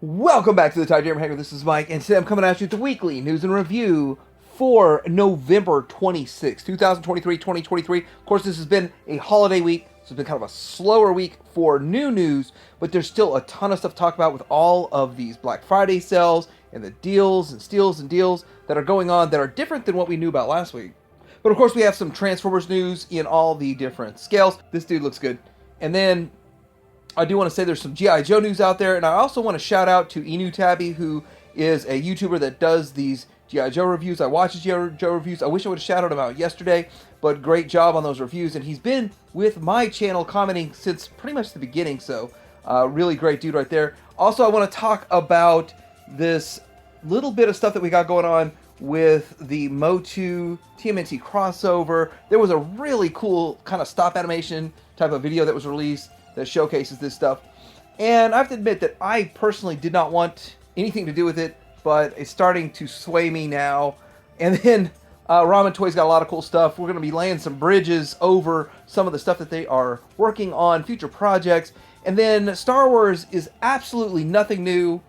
Welcome back to the Tide Hanger. This is Mike, and today I'm coming at you with the weekly news and review for November 26, 2023, 2023. Of course, this has been a holiday week, so it's been kind of a slower week for new news, but there's still a ton of stuff to talk about with all of these Black Friday sales and the deals and steals and deals that are going on that are different than what we knew about last week. But of course, we have some Transformers news in all the different scales. This dude looks good. And then I do want to say there's some G.I. Joe news out there, and I also want to shout out to Inu Tabby, who is a YouTuber that does these G.I. Joe reviews. I watch his G.I. Joe reviews. I wish I would have shouted him out yesterday, but great job on those reviews, and he's been with my channel commenting since pretty much the beginning, so really great dude right there. Also, I want to talk about this little bit of stuff that we got going on with the Motu Tmnt crossover. There was a really cool kind of stop animation type of video that was released that showcases this stuff, and I have to admit that I personally did not want anything to do with it, but it's starting to sway me now. And then Ramen Toys got a lot of cool stuff. We're going to be laying some bridges over some of the stuff that they are working on, future projects. And then Star Wars is absolutely nothing new,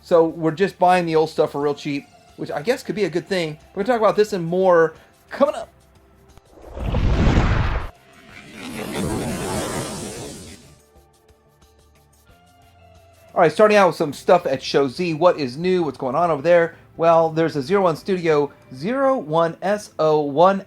so we're just buying the old stuff for real cheap, which I guess could be a good thing. We're going to talk about this and more coming up. Alright, starting out with some stuff at Show Z. What is new? What's going on over there? Well, there's a 01 Studio 01SO1F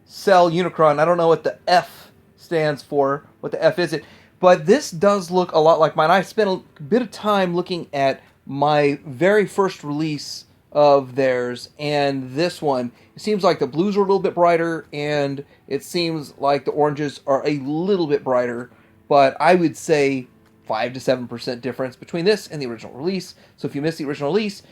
Cell Unicron. I don't know what the F stands for. What the F is it? But this does look a lot like mine. I spent a bit of time looking at my very first release of theirs, and this one. It seems like the blues are a little bit brighter, and it seems like the oranges are a little bit brighter, but I would say 5 to 7% difference between this and the original release. So if you missed the original release,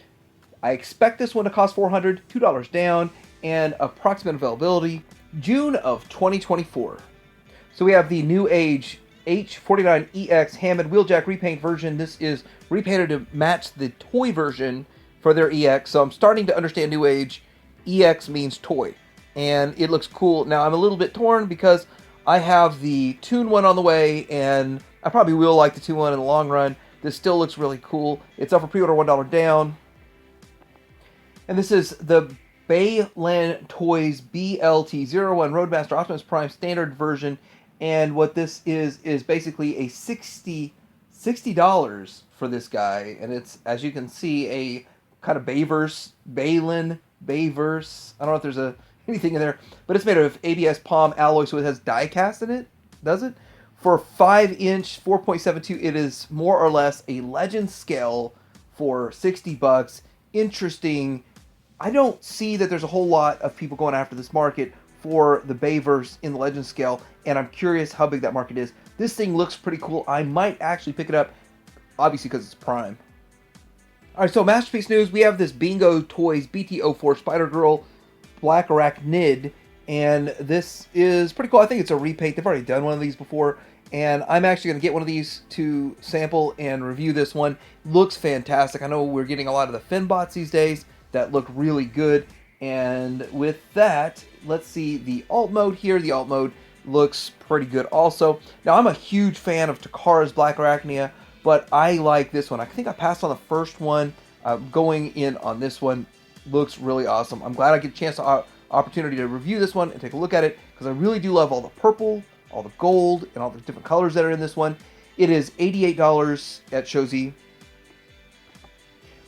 I expect this one to cost $400, $2 down, and approximate availability June of 2024. So we have the New Age H49EX Hammond Wheeljack repaint version. This is repainted to match the toy version for their EX. So I'm starting to understand New Age. EX means toy, and it looks cool. Now I'm a little bit torn because I have the Toon one on the way, and I probably will like the Toon one in the long run. This still looks really cool. It's up for pre-order, $1 down. And this is the Bayland Toys BLT01 Roadmaster Optimus Prime Standard version. And what this is basically a $60 for this guy. And it's, as you can see, a kind of Bayverse, Bayland, Bayverse. I don't know if there's anything in there, but it's made of ABS palm alloy, so it has die cast in it, does it? For 5-inch, 4.72, it is more or less a Legend scale for $60. Interesting. I don't see that there's a whole lot of people going after this market for the Bayverse in the Legend scale, and I'm curious how big that market is. This thing looks pretty cool. I might actually pick it up, obviously because it's Prime. Alright, so Masterpiece News, we have this Bingo Toys BT04 Spider-Girl Black Arachnid, and this is pretty cool. I think it's a repaint. They've already done one of these before, and I'm actually going to get one of these to sample and review this one. Looks fantastic. I know we're getting a lot of the Finbots these days that look really good, and with that, let's see the alt mode here. The alt mode looks pretty good also. Now, I'm a huge fan of Takara's Black Arachnia, but I like this one. I think I passed on the first one. Going in on this one looks really awesome. I'm glad I get a chance to opportunity to review this one and take a look at it, because I really do love all the purple, all the gold, and all the different colors that are in this one. It is $88 at Show Z.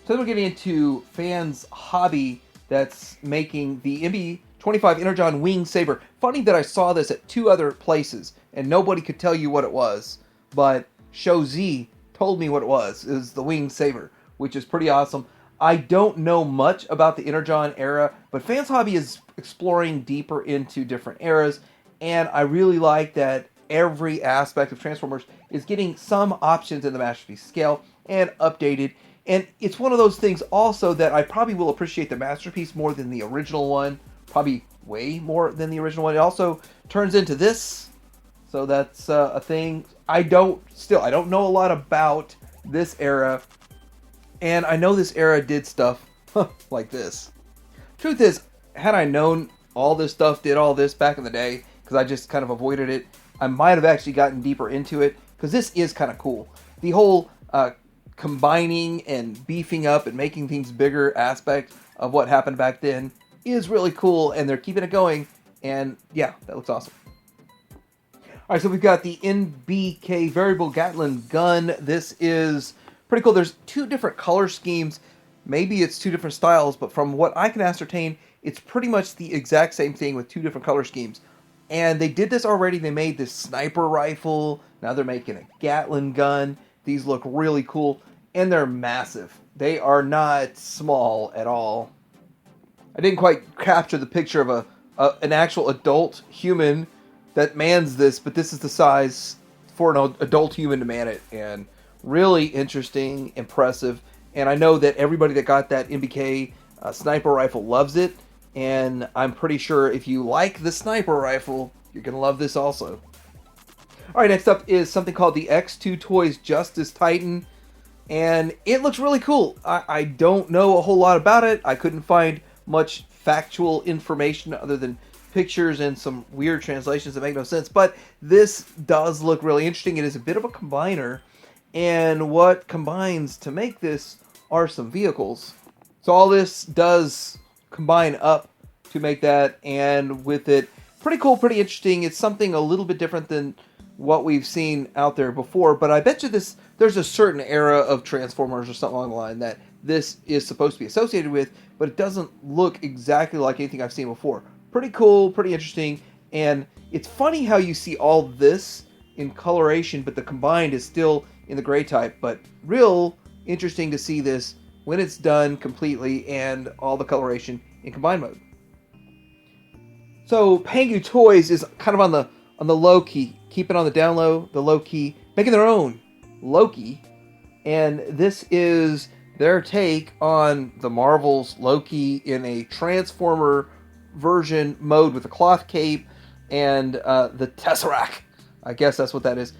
So then we're getting into Fans Hobby that's making the MB25 Energon Wing Saber. Funny that I saw this at 2 other places and nobody could tell you what it was, but Show Z told me what it was. It was the Wing Saber, which is pretty awesome. I don't know much about the Energon era, but Fans Hobby is exploring deeper into different eras, and I really like that every aspect of Transformers is getting some options in the Masterpiece scale and updated. And it's one of those things also that I probably will appreciate the Masterpiece more than the original one, probably way more than the original one. It also turns into this, so that's a thing. I don't know a lot about this era. And I know this era did stuff like this. Truth is, had I known all this stuff did all this back in the day, because I just kind of avoided it, I might have actually gotten deeper into it, because this is kind of cool. The whole combining and beefing up and making things bigger aspect of what happened back then is really cool, and they're keeping it going, and yeah, that looks awesome. All right, so we've got the NBK variable Gatling gun. This is pretty cool. There's two different color schemes. Maybe it's two different styles, but from what I can ascertain, it's pretty much the exact same thing with two different color schemes. And they did this already. They made this sniper rifle. Now they're making a Gatling gun. These look really cool, and they're massive. They are not small at all. I didn't quite capture the picture of an actual adult human that mans this, but this is the size for an adult human to man it, and really interesting, impressive. And I know that everybody that got that NBK sniper rifle loves it, and I'm pretty sure if you like the sniper rifle, you're going to love this also. All right, next up is something called the X2 Toys Justice Titan, and it looks really cool. I don't know a whole lot about it. I couldn't find much factual information other than pictures and some weird translations that make no sense, but this does look really interesting. It is a bit of a combiner, and what combines to make this are some vehicles. So all this does combine up to make that, and with it, pretty cool, pretty interesting. It's something a little bit different than what we've seen out there before, but I bet you there's a certain era of Transformers or something along the line that this is supposed to be associated with, but it doesn't look exactly like anything I've seen before. Pretty cool, pretty interesting, and it's funny how you see all this in coloration, but the combined is still in the gray type, but real interesting to see this when it's done completely and all the coloration in combined mode. So Pangu Toys is kind of on the low key, keeping on the down low, the low key, making their own Loki, and this is their take on the Marvel's Loki in a Transformer version mode with a cloth cape and the Tesseract. I guess that's what that is.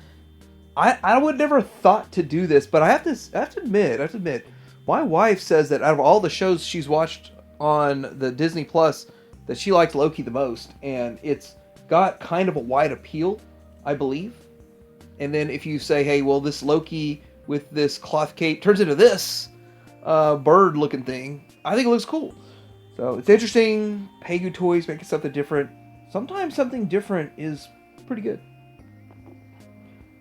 I would never thought to do this, but I have to admit, my wife says that out of all the shows she's watched on the Disney Plus, that she likes Loki the most, and it's got kind of a wide appeal, I believe. And then if you say, hey, well, this Loki with this cloth cape turns into this bird-looking thing, I think it looks cool. So it's interesting. Pangu Toys making something different. Sometimes something different is pretty good.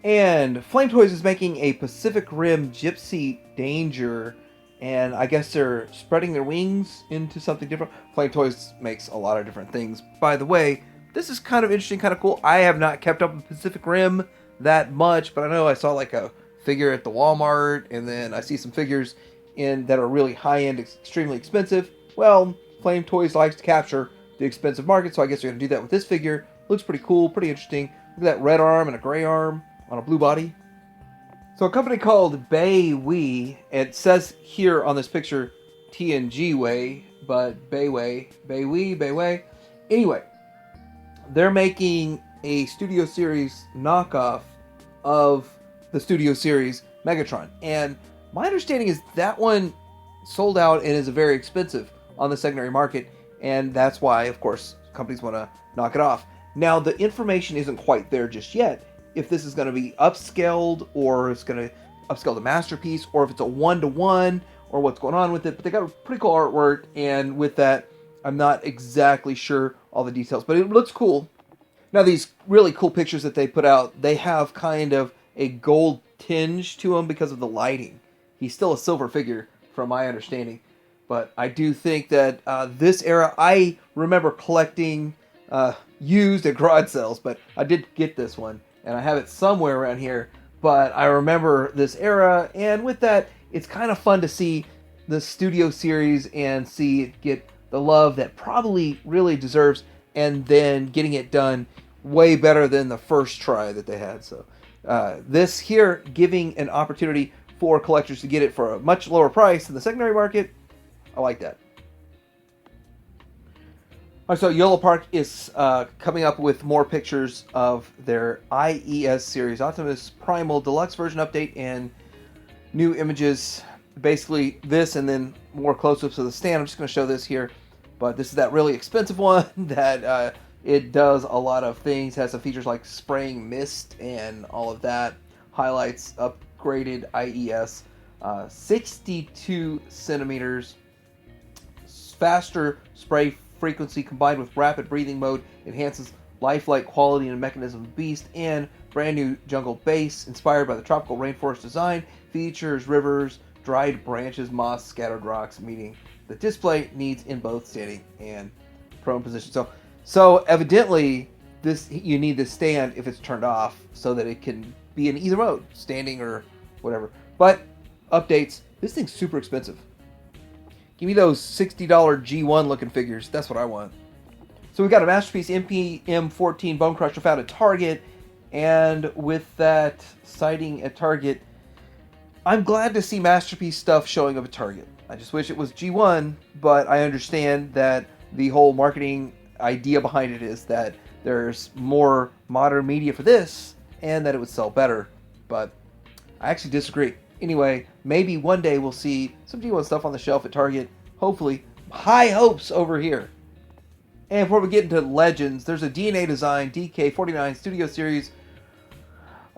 And Flame Toys is making a Pacific Rim Gypsy Danger, and I guess they're spreading their wings into something different. Flame Toys makes a lot of different things. By the way, this is kind of interesting, kind of cool. I have not kept up with Pacific Rim that much, but I know I saw like a figure at the Walmart, and then I see some figures that are really high-end, extremely expensive. Well, Flame Toys likes to capture the expensive market, so I guess they're going to do that with this figure. Looks pretty cool, pretty interesting. Look at that red arm and a gray arm on a blue body. So a company called Beiwei, it says here on this picture TNG Way, but Beiwei. Anyway, they're making a Studio Series knockoff of the Studio Series Megatron. And my understanding is that one sold out and is very expensive on the secondary market, and that's why, of course, companies want to knock it off. Now, the information isn't quite there just yet, if this is going to be upscaled, or it's going to upscale the Masterpiece, or if it's a one-to-one, or what's going on with it, but they got a pretty cool artwork, and with that, I'm not exactly sure all the details, but it looks cool. Now, these really cool pictures that they put out, they have kind of a gold tinge to them because of the lighting. He's still a silver figure, from my understanding. But I do think that this era, I remember collecting used at garage sales, but I did get this one, and I have it somewhere around here. But I remember this era, and with that, it's kind of fun to see the Studio Series and see it get the love that probably really deserves, and then getting it done way better than the first try that they had. So this here, giving an opportunity for collectors to get it for a much lower price than the secondary market, I like that. All right, so Yellow Park is coming up with more pictures of their IES series, Optimus Primal Deluxe version update, and new images. Basically this, and then more close-ups of the stand. I'm just going to show this here, but this is that really expensive one that it does a lot of things. Has some features like spraying mist and all of that. Highlights upgraded IES. 62 centimeters. Faster spray frequency combined with rapid breathing mode enhances lifelike quality and mechanism of beast, and brand new jungle base inspired by the tropical rainforest design features rivers, dried branches, moss, scattered rocks, meeting the display needs in both standing and prone position. So evidently you need this stand if it's turned off so that it can be in either mode, standing or whatever. But updates, this thing's super expensive. Give me those $60 G1 looking figures. That's what I want. So we got a Masterpiece MPM14 Bone Crusher found at Target, and with that sighting at Target, I'm glad to see Masterpiece stuff showing up at Target. I just wish it was G1, but I understand that the whole marketing idea behind it is that there's more modern media for this and that it would sell better, but I actually disagree. Anyway, maybe one day we'll see some G1 stuff on the shelf at Target. Hopefully. High hopes over here. And before we get into Legends, there's a DNA Design DK49 Studio Series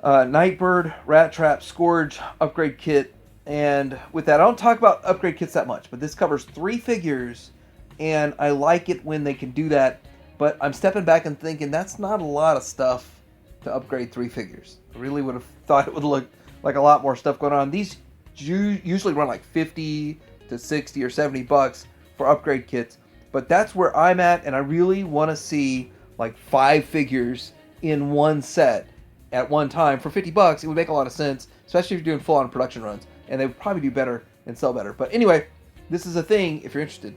Nightbird, Rat Trap, Scourge upgrade kit. And with that, I don't talk about upgrade kits that much, but this covers 3 figures, and I like it when they can do that. But I'm stepping back and thinking that's not a lot of stuff to upgrade 3 figures. I really would have thought it would look like a lot more stuff going on. These usually run like 50 to 60 or 70 bucks for upgrade kits, but that's where I'm at, and I really want to see like 5 figures in one set at one time for 50 bucks. It would make a lot of sense, especially if you're doing full-on production runs, and they would probably do better and sell better. But anyway, this is a thing if you're interested.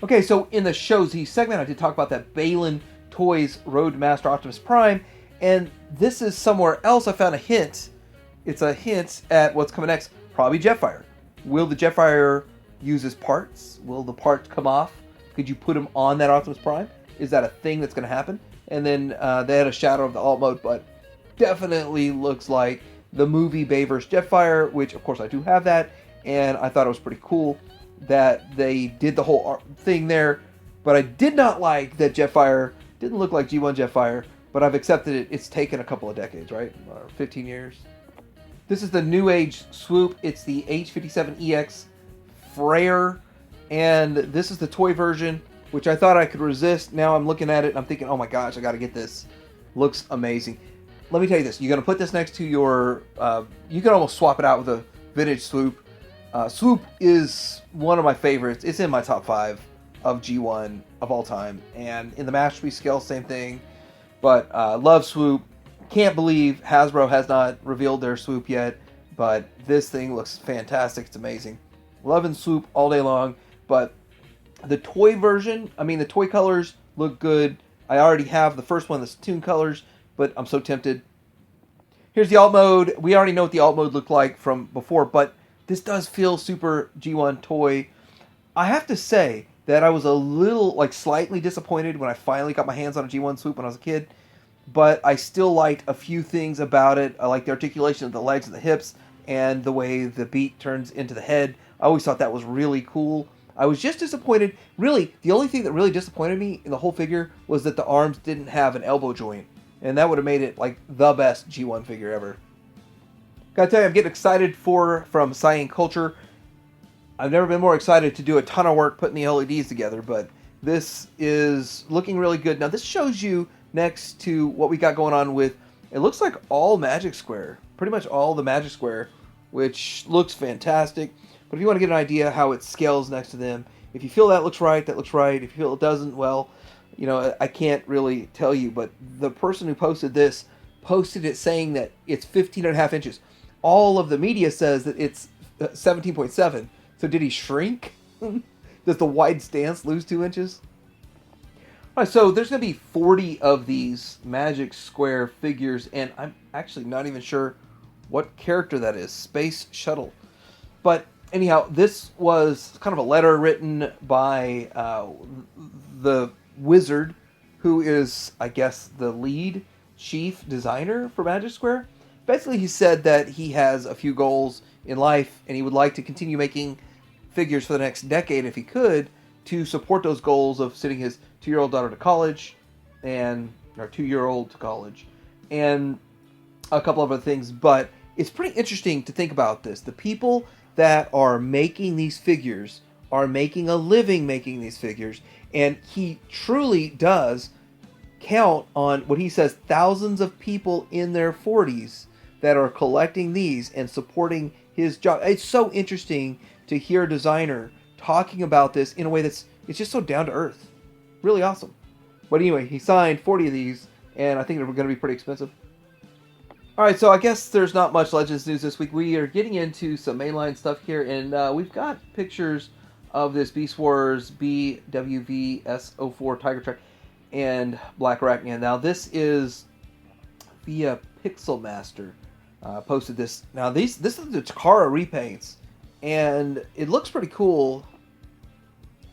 Okay, so in the Show Z segment, I did talk about that Balin Toys Roadmaster Optimus Prime, and this is somewhere else I found a hint. It's a hint at what's coming next. Probably Jetfire. Will the Jetfire use his parts? Will the parts come off? Could you put them on that Optimus Prime? Is that a thing that's going to happen? And then they had a shadow of the alt mode, but definitely looks like the movie Bayverse Jetfire, which of course I do have that, and I thought it was pretty cool that they did the whole thing there. But I did not like that Jetfire didn't look like G1 Jetfire, but I've accepted it. It's taken a couple of decades, right? Or 15 years. This is the New Age Swoop. It's the H57EX Freyr, and this is the toy version, which I thought I could resist. Now I'm looking at it and I'm thinking, oh my gosh, I got to get this. Looks amazing. Let me tell you this. You're going to put this next to your... you can almost swap it out with a vintage Swoop. Swoop is one of my favorites. It's in my top 5 of G1 of all time. And in the Masterpiece scale, same thing. But love Swoop. Can't believe Hasbro has not revealed their Swoop yet. But this thing looks fantastic. It's amazing. Loving Swoop all day long. But the toy version, I mean, the toy colors look good. I already have the first one, the Toon colors, but I'm so tempted. Here's the alt mode. We already know what the alt mode looked like from before, but this does feel super G1 toy. I have to say that I was a little, like, slightly disappointed when I finally got my hands on a G1 Swoop when I was a kid, but I still liked a few things about it. I like the articulation of the legs and the hips and the way the beak turns into the head. I always thought that was really cool. I was just disappointed. Really, the only thing that really disappointed me in the whole figure was that the arms didn't have an elbow joint. And that would have made it like the best G1 figure ever. Gotta tell you, I'm getting excited from Cyan Culture. I've never been more excited to do a ton of work putting the LEDs together, but this is looking really good. Now this shows you next to what we got going on with, it looks like all Magic Square. Pretty much all the Magic Square, which looks fantastic. But if you want to get an idea how it scales next to them, if you feel that looks right, that looks right. If you feel it doesn't, well, you know, I can't really tell you. But the person who posted this posted it saying that it's 15.5 inches. All of the media says that it's 17.7. So did he shrink? Does the wide stance lose 2 inches? All right, so there's going to be 40 of these Magic Square figures, and I'm actually not even sure what character that is. Space Shuttle. But anyhow, this was kind of a letter written by the wizard, who is, I guess, the lead chief designer for Magic Square. Basically, he said that he has a few goals in life, and he would like to continue making figures for the next decade, if he could, to support those goals of sending his 2-year-old daughter to college, or 2-year-old to college, and a couple of other things. But it's pretty interesting to think about this. The people that are making these figures are making a living making these figures, and he truly does count on what he says thousands of people in their 40s that are collecting these and supporting his job. It's so interesting to hear a designer talking about this in a way it's just so down to earth. Really awesome. But anyway, he signed 40 of these, and I think they're going to be pretty expensive. Alright, so I guess there's not much Legends news this week. We are getting into some mainline stuff here, and we've got pictures of this Beast Wars BWVS04 Tiger Track and Black Arachnia. Now, this is via Pixel Master. Posted this. Now, this is the Takara repaints, and it looks pretty cool.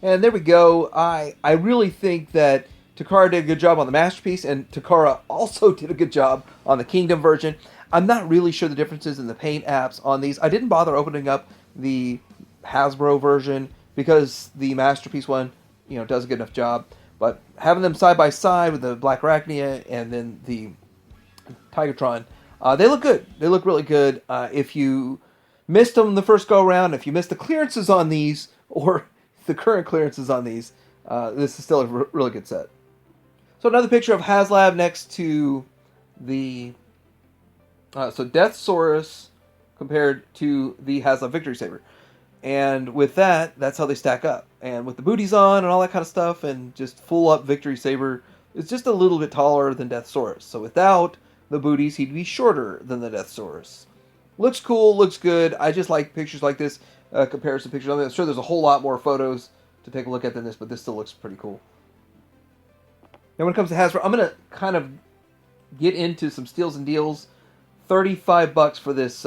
And there we go. I really think that Takara did a good job on the Masterpiece, and Takara also did a good job on the Kingdom version. I'm not really sure the differences in the paint apps on these. I didn't bother opening up the Hasbro version because the Masterpiece one, does a good enough job. But having them side by side with the Black Arachnia and then the Tigatron, they look good. They look really good. If you missed them the first go around, if you missed the clearances on these or the current clearances on these, this is still a really good set. So another picture of HasLab next to the Deathsaurus compared to the HasLab Victory Saber. And with that, that's how they stack up. And with the booties on and all that kind of stuff, and just full up Victory Saber, it's just a little bit taller than Deathsaurus. So without the booties, he'd be shorter than the Deathsaurus. Looks cool, looks good. I just like pictures like this, comparison pictures. I'm sure there's a whole lot more photos to take a look at than this, but this still looks pretty cool. Now when it comes to Hasbro, I'm going to kind of get into some steals and deals. $35 for this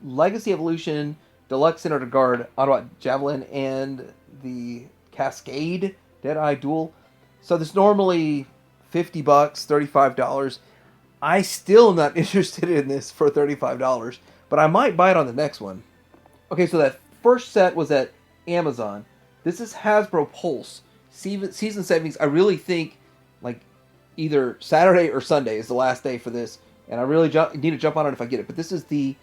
Legacy Evolution Deluxe Center to Guard Autobot Javelin and the Cascade Deadeye Duel. So this normally $50, $35. I still am not interested in this for $35, but I might buy it on the next one. Okay, so that first set was at Amazon. This is Hasbro Pulse. Season 70s. I really think like either Saturday or Sunday is the last day for this, and I really need to jump on it if I get it. But this is the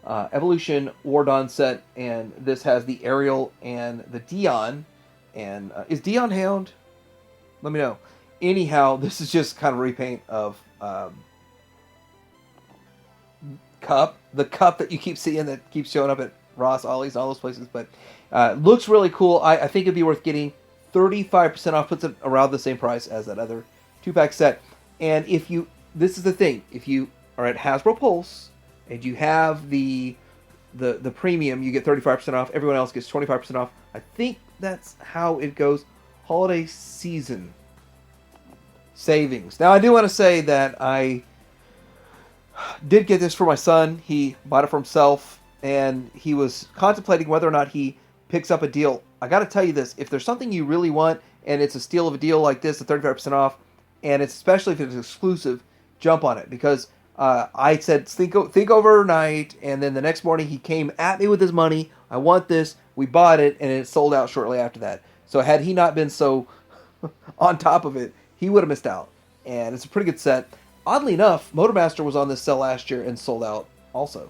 Evolution War Dawn set, and this has the Ariel and the Dion. And is Dion Hound? Let me know. Anyhow, this is just kind of repaint of Cup. The Cup that you keep seeing that keeps showing up at Ross, Ollie's, all those places. But looks really cool. I think it'd be worth getting. 35% off, puts it around the same price as that other 2-pack set. And this is the thing, if you are at Hasbro Pulse and you have the premium, you get 35% off. Everyone else gets 25% off. I think that's how it goes. Holiday season savings. Now, I do want to say that I did get this for my son. He bought it for himself, and he was contemplating whether or not he picks up a deal. I got to tell you this, if there's something you really want, and it's a steal of a deal like this, at 35% off, and it's especially if it's exclusive, jump on it. Because I said, think overnight, and then the next morning he came at me with his money. I want this. We bought it, and it sold out shortly after that. So had he not been so on top of it, he would have missed out. And it's a pretty good set. Oddly enough, Motormaster was on this sale last year and sold out also.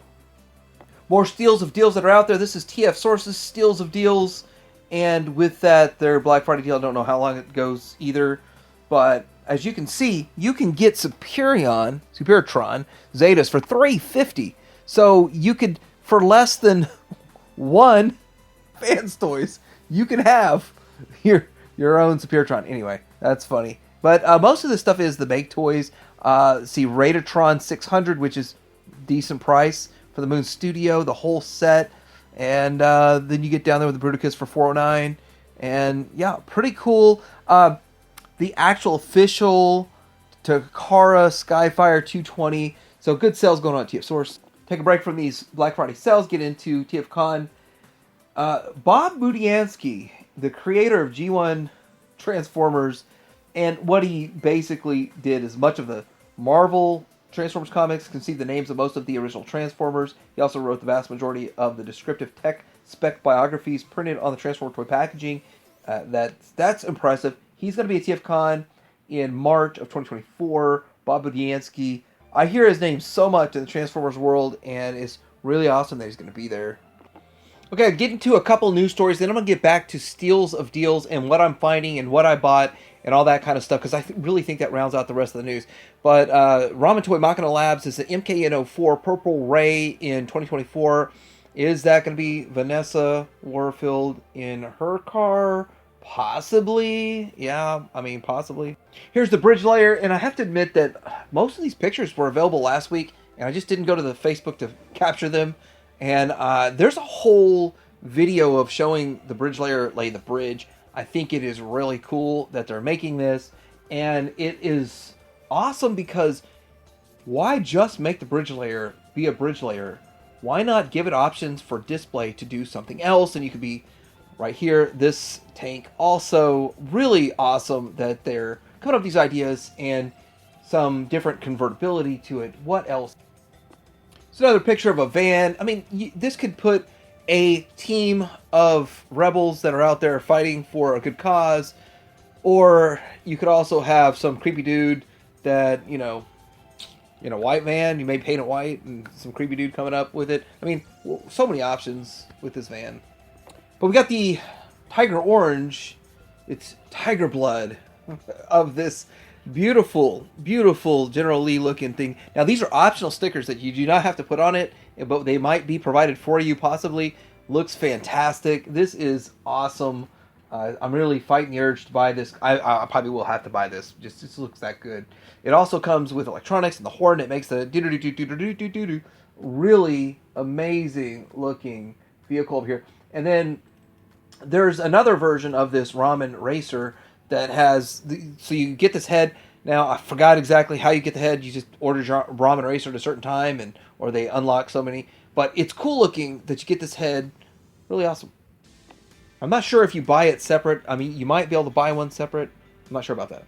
More steals of deals that are out there. This is TF Sources steals of deals. And with that, their Black Friday deal, I don't know how long it goes either. But as you can see, you can get Superitron Zetas for $350. So you could, for less than one Fans Toys, you can have your own Superitron. Anyway, that's funny. But most of this stuff is the Make Toys. See Radatron 600, which is decent price for the Moon Studio, the whole set. And then you get down there with the Bruticus for $409. And yeah, pretty cool. The actual official Takara Skyfire 220. So good sales going on at TF Source. Take a break from these Black Friday sales. Get into TF Con. Bob Budiansky, the creator of G1 Transformers. And what he basically did is much of the Marvel Transformers comics, can see the names of most of the original Transformers. He also wrote the vast majority of the descriptive tech spec biographies printed on the Transformer toy packaging. That's impressive. He's going to be at TF Con in March of 2024. Bob Budiansky, I hear his name so much in the Transformers world, and it's really awesome that he's going to be there. Okay, getting to a couple news stories, then I'm going to get back to steals of deals and what I'm finding and what I bought and all that kind of stuff, because I really think that rounds out the rest of the news. But Ramen Toy Machina Labs is the MKN04 Purple Ray in 2024. Is that going to be Vanessa Warfield in her car? Possibly. Yeah, I mean, possibly. Here's the bridge layer, and I have to admit that most of these pictures were available last week, and I just didn't go to the Facebook to capture them. And there's a whole video of showing the bridge layer lay the bridge. I think it is really cool that they're making this, and it is awesome because why just make the bridge layer be a bridge layer? Why not give it options for display to do something else? And you could be right here. This tank also really awesome that they're coming up with these ideas and some different convertibility to it. What else? It's another picture of a van. I mean, this could put a team of rebels that are out there fighting for a good cause, or you could also have some creepy dude that, white van, you may paint it white, and some creepy dude coming up with it. I mean, so many options with this van. But we got the Tiger Orange. It's Tiger Blood of this beautiful, beautiful General Lee looking thing. Now, these are optional stickers that you do not have to put on it, but they might be provided for you possibly. Looks fantastic. This is awesome. I'm really fighting the urge to buy this. I probably will have to buy this. Just looks that good. It also comes with electronics and the horn. It makes the do-do-do-do-do-do-do-do. Really amazing looking vehicle over here. And then there's another version of this Ramen Racer that has, so you get this head. Now, I forgot exactly how you get the head. You just order your Ramen Racer at a certain time, or they unlock so many. But it's cool looking that you get this head. Really awesome. I'm not sure if you buy it separate. I mean, you might be able to buy one separate. I'm not sure about that.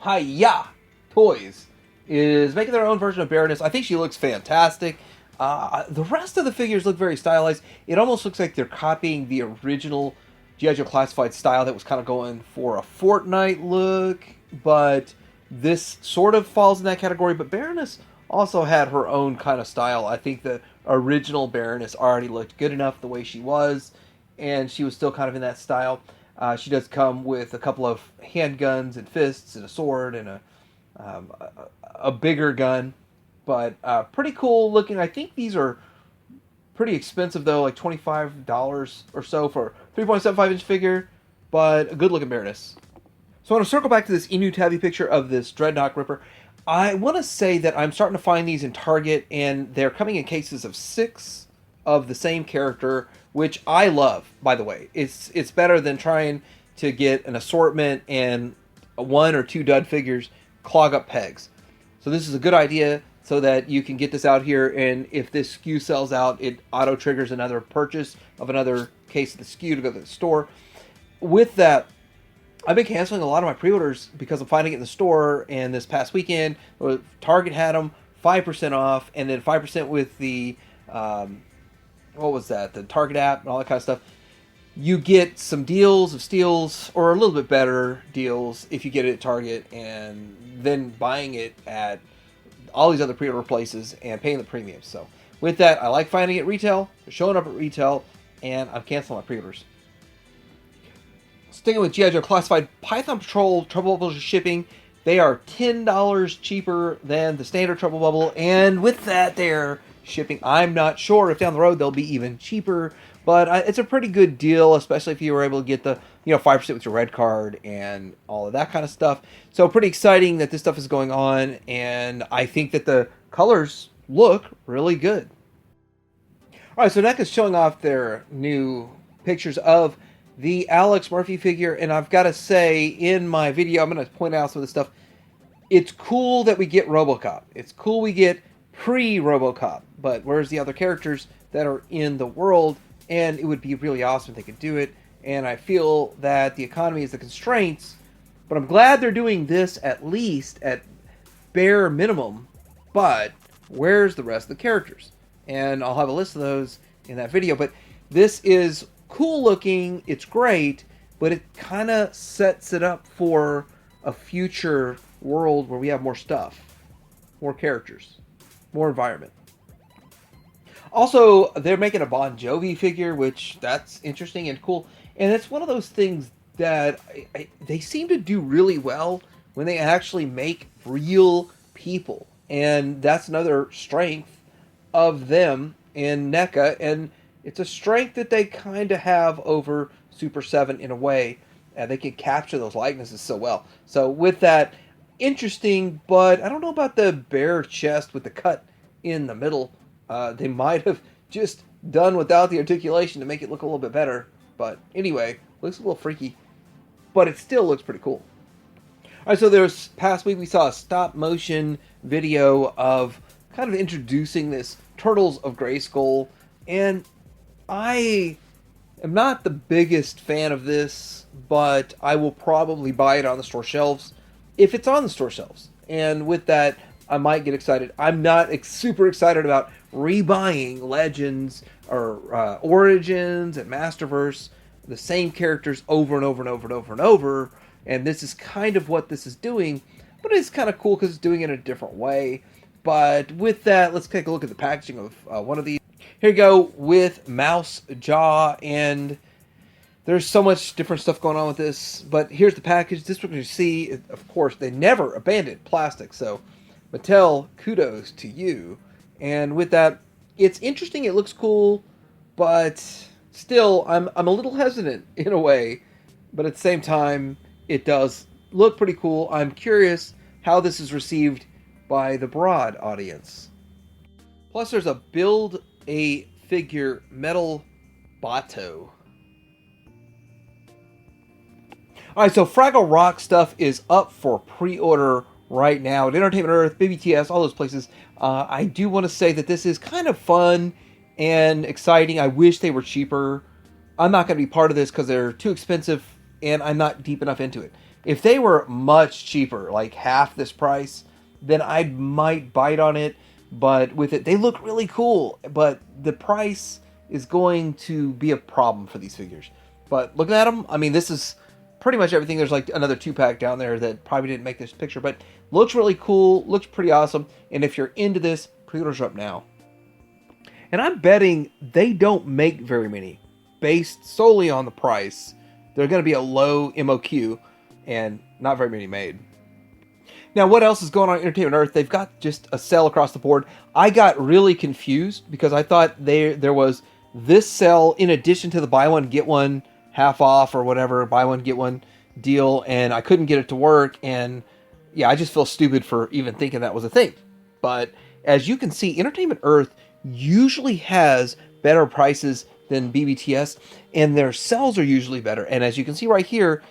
Hiya Toys is making their own version of Baroness. I think she looks fantastic. The rest of the figures look very stylized. It almost looks like they're copying the original G.I. Joe Classified style that was kind of going for a Fortnite look, but this sort of falls in that category. But Baroness also had her own kind of style. I think the original Baroness already looked good enough the way she was, and she was still kind of in that style. She does come with a couple of handguns and fists and a sword and a bigger gun, but pretty cool looking. I think these are pretty expensive though, like $25 or so for a 3.75-inch figure, but a good looking Baroness. So I want to circle back to this Inu Tabby picture of this Dreadnought Ripper. I want to say that I'm starting to find these in Target, and they're coming in cases of 6 of the same character, which I love, by the way. It's better than trying to get an assortment and 1 or 2 dud figures clog up pegs. So this is a good idea so that you can get this out here, and if this SKU sells out, it auto-triggers another purchase of another case of the SKU to go to the store. With that, I've been canceling a lot of my pre-orders because I'm finding it in the store, and this past weekend, Target had them 5% off, and then 5% with the, what was that, the Target app and all that kind of stuff. You get some deals of steals, or a little bit better deals if you get it at Target, and then buying it at all these other pre-order places and paying the premium. So with that, I like finding it at retail, showing up at retail, and I'm canceling my pre-orders. Sticking with G.I. Joe Classified, Python Patrol Trouble Bubble shipping. They are $10 cheaper than the standard Trouble Bubble, and with that, they're shipping. I'm not sure if down the road they'll be even cheaper, but it's a pretty good deal, especially if you were able to get the 5% with your red card and all of that kind of stuff. So pretty exciting that this stuff is going on, and I think that the colors look really good. All right, so NECA is showing off their new pictures of the Alex Murphy figure, and I've got to say, in my video, I'm going to point out some of this stuff. It's cool that we get Robocop. It's cool we get pre-Robocop, but where's the other characters that are in the world? And it would be really awesome if they could do it, and I feel that the economy is the constraints, but I'm glad they're doing this at least at bare minimum, but where's the rest of the characters? And I'll have a list of those in that video, but this is cool looking, it's great, but it kind of sets it up for a future world where we have more stuff. more characters, more environment. Also, they're making a Bon Jovi figure, which that's interesting and cool. And it's one of those things that they seem to do really well when they actually make real people. And that's another strength of them in NECA. And it's a strength that they kind of have over Super 7 in a way. And they can capture those likenesses so well. So with that, interesting, but I don't know about the bare chest with the cut in the middle. They might have just done without the articulation to make it look a little bit better. But anyway, looks a little freaky. But it still looks pretty cool. Alright, so there's past week we saw a stop motion video of kind of introducing this Turtles of Grayskull. And I am not the biggest fan of this, but I will probably buy it on the store shelves if it's on the store shelves. And with that, I might get excited. I'm not super excited about rebuying Legends or Origins and Masterverse, the same characters over and over and over and over and over. And this is kind of what this is doing, but it's kind of cool because it's doing it in a different way. But with that, let's take a look at the packaging of one of these. Here you go with Mouse Jaw, and there's so much different stuff going on with this. But here's the package. This we're going to see, of course, they never abandoned plastic. So Mattel, kudos to you. And with that, it's interesting. It looks cool, but still, I'm a little hesitant in a way. But at the same time, it does look pretty cool. I'm curious how this is received by the broad audience. Plus, there's a build a figure metal Bato. Alright, so Fraggle Rock stuff is up for pre-order right now at Entertainment Earth, BBTS, all those places. I do want to say that this is kind of fun and exciting. I wish they were cheaper. I'm not going to be part of this because they're too expensive and I'm not deep enough into it. If they were much cheaper, like half this price, then I might bite on it. But with it, they look really cool. But the price is going to be a problem for these figures. But looking at them, I mean, this is pretty much everything. There's like another 2-pack down there that probably didn't make this picture. But looks really cool. Looks pretty awesome. And if you're into this, pre-orders are up now. And I'm betting they don't make very many. Based solely on the price, they're going to be a low MOQ. And not very many made. Now, what else is going on at Entertainment Earth? They've got just a sale across the board. I got really confused because I thought there was this sale in addition to the buy one, get one half off or whatever, buy one, get one deal, and I couldn't get it to work. And yeah, I just feel stupid for even thinking that was a thing. But as you can see, Entertainment Earth usually has better prices than BBTS, and their sales are usually better. And as you can see right here,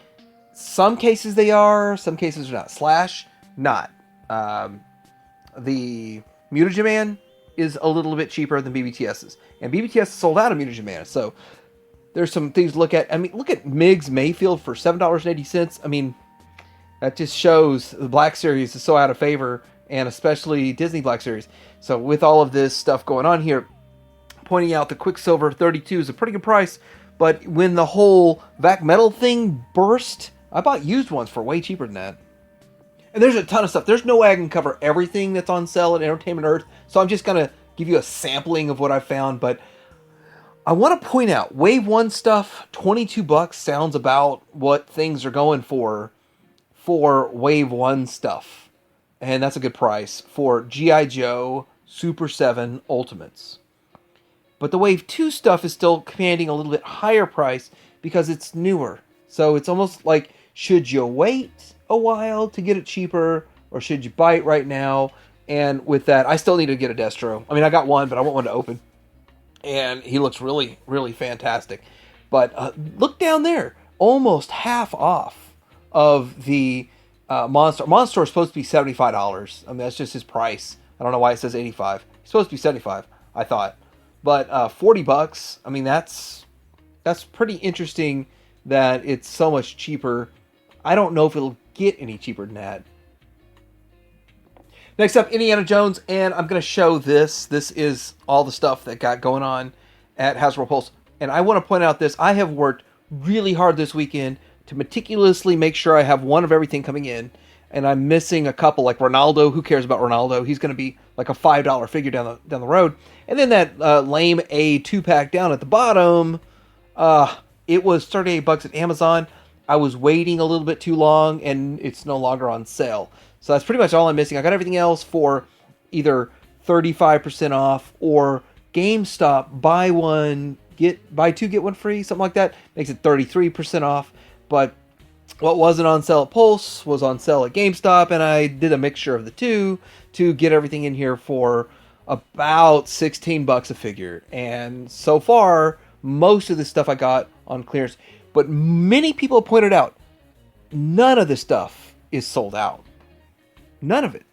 some cases they are, some cases are not. Slash, not. The Mutagen Man is a little bit cheaper than BBTS's. And BBTS sold out of Mutagen Man. So there's some things to look at. I mean, look at Miggs Mayfield for $7.80. I mean, that just shows the Black Series is so out of favor. And especially Disney Black Series. So with all of this stuff going on here, pointing out the Quicksilver 32 is a pretty good price. But when the whole Vac Metal thing burst, I bought used ones for way cheaper than that. And there's a ton of stuff. There's no way I can cover everything that's on sale at Entertainment Earth. So I'm just going to give you a sampling of what I found. But I want to point out, Wave 1 stuff, $22 sounds about what things are going for Wave 1 stuff. And that's a good price for G.I. Joe Super 7 Ultimates. But the Wave 2 stuff is still commanding a little bit higher price because it's newer. So it's almost like, should you wait a while to get it cheaper, or should you buy it right now? And with that, I still need to get a Destro. I mean, I got one, but I want one to open. And he looks really, really fantastic. But look down there. Almost half off of the Monster. Monster is supposed to be $75. I mean, that's just his price. I don't know why it says $85. It's supposed to be $75, I thought. But $40, I mean, that's pretty interesting that it's so much cheaper. I don't know if it'll get any cheaper than that. Next up, Indiana Jones, and I'm going to show this. This is all the stuff that got going on at Hasbro Pulse. And I want to point out this. I have worked really hard this weekend to meticulously make sure I have one of everything coming in. and I'm missing a couple, like Ronaldo. Who cares about Ronaldo? He's going to be like a $5 figure down the road. And then that lame A 2-pack down at the bottom, it was $38 at Amazon. I was waiting a little bit too long, and it's no longer on sale. So that's pretty much all I'm missing. I got everything else for either 35% off or GameStop buy two get one free, something like that. Makes it 33% off. But what wasn't on sale at Pulse was on sale at GameStop, and I did a mixture of the two to get everything in here for about $16 a figure. And so far, most of the stuff I got on clearance. But many people have pointed out, none of the stuff is sold out. None of it.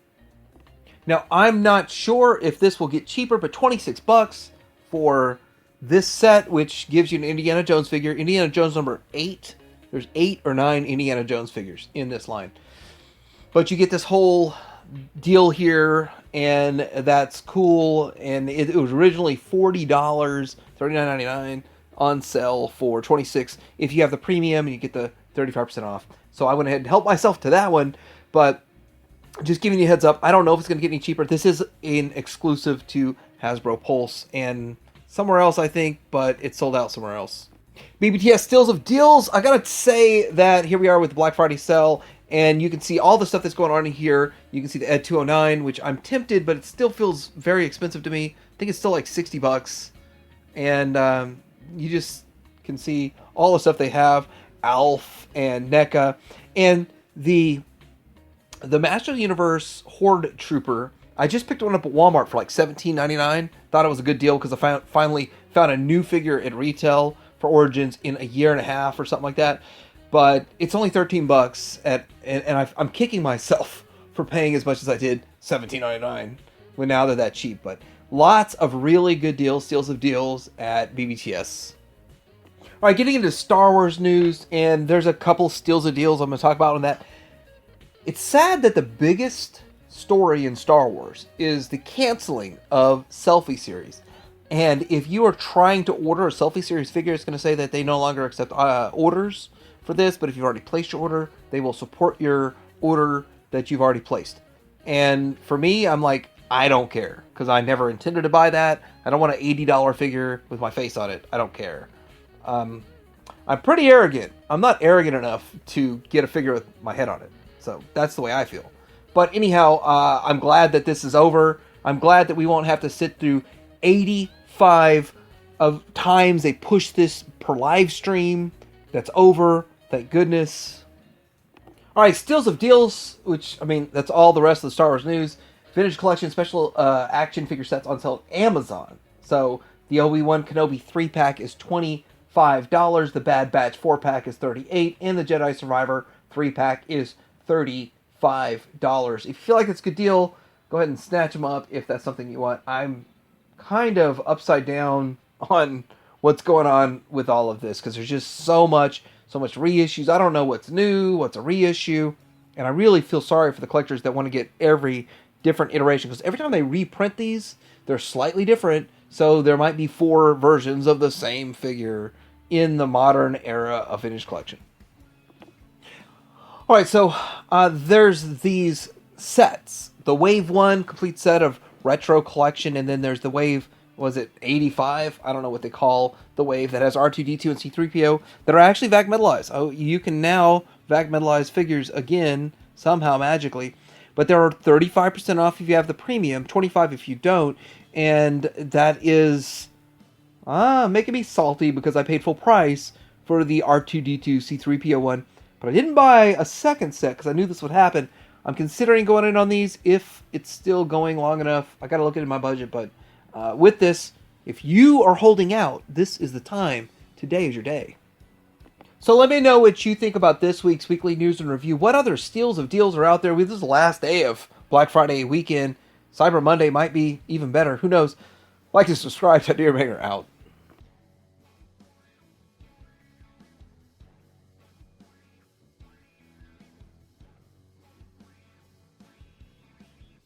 Now, I'm not sure if this will get cheaper, but $26 for this set, which gives you an Indiana Jones figure. Indiana Jones number 8. There's 8 or 9 Indiana Jones figures in this line. But you get this whole deal here, and that's cool. And it was originally $40, $39.99 on sale for $26 if you have the premium and you get the 35% off. So I went ahead and helped myself to that one, but just giving you a heads up, I don't know if it's going to get any cheaper. This is an exclusive to Hasbro Pulse and somewhere else, I think, but it's sold out somewhere else. BBTS Steals of Deals. I gotta say that here we are with the Black Friday sale, and you can see all the stuff that's going on in here. You can see the Ed 209, which I'm tempted, but it still feels very expensive to me. I think it's still like $60. And you just can see all the stuff they have. Alf and NECA. And the Master of the Universe Horde Trooper, I just picked one up at Walmart for like $17.99. Thought it was a good deal because I finally found a new figure at retail for Origins in a year and a half or something like that. But it's only $13 and I'm kicking myself for paying as much as I did, $17.99, when now they're that cheap. But lots of really good deals, steals of deals at BBTS. All right, getting into Star Wars news, and there's a couple steals of deals I'm going to talk about on that. It's sad that the biggest story in Star Wars is the canceling of Selfie Series. And if you are trying to order a Selfie Series figure, it's going to say that they no longer accept orders for this. But if you've already placed your order, they will support your order that you've already placed. And for me, I'm like, I don't care, because I never intended to buy that. I don't want an $80 figure with my face on it. I don't care. I'm pretty arrogant. I'm not arrogant enough to get a figure with my head on it. So that's the way I feel. But anyhow, I'm glad that this is over. I'm glad that we won't have to sit through 85 of times they push this per live stream. That's over. Thank goodness. All right, Steals of Deals, which, I mean, that's all the rest of the Star Wars news. Vintage Collection Special Action Figure Sets on sale at Amazon. So the Obi-Wan Kenobi 3-pack is $25. The Bad Batch 4-pack is $38. And the Jedi Survivor 3-pack is $35. If you feel like it's a good deal, go ahead and snatch them up if that's something you want. I'm kind of upside down on what's going on with all of this, because there's just so much reissues. I don't know what's new, what's a reissue, and I really feel sorry for the collectors that want to get every different iteration, because every time they reprint these, they're slightly different, so there might be 4 versions of the same figure in the modern era of vintage collection. Alright, so there's these sets. The Wave 1 complete set of Retro Collection, and then there's the Wave, was it 85? I don't know what they call the Wave that has R2-D2 and C-3PO that are actually vac metallized. Oh, you can now vac metalize figures again, somehow magically. But there are 35% off if you have the premium, 25% if you don't, and that is making me salty because I paid full price for the R2-D2 C-3PO one. But I didn't buy a second set because I knew this would happen. I'm considering going in on these if it's still going long enough. I got to look into my budget, but with this, if you are holding out, this is the time. Today is your day. So let me know what you think about this week's Weekly News and Review. What other steals of deals are out there? This is the last day of Black Friday weekend. Cyber Monday might be even better. Who knows? Like and subscribe. Dear Maker out.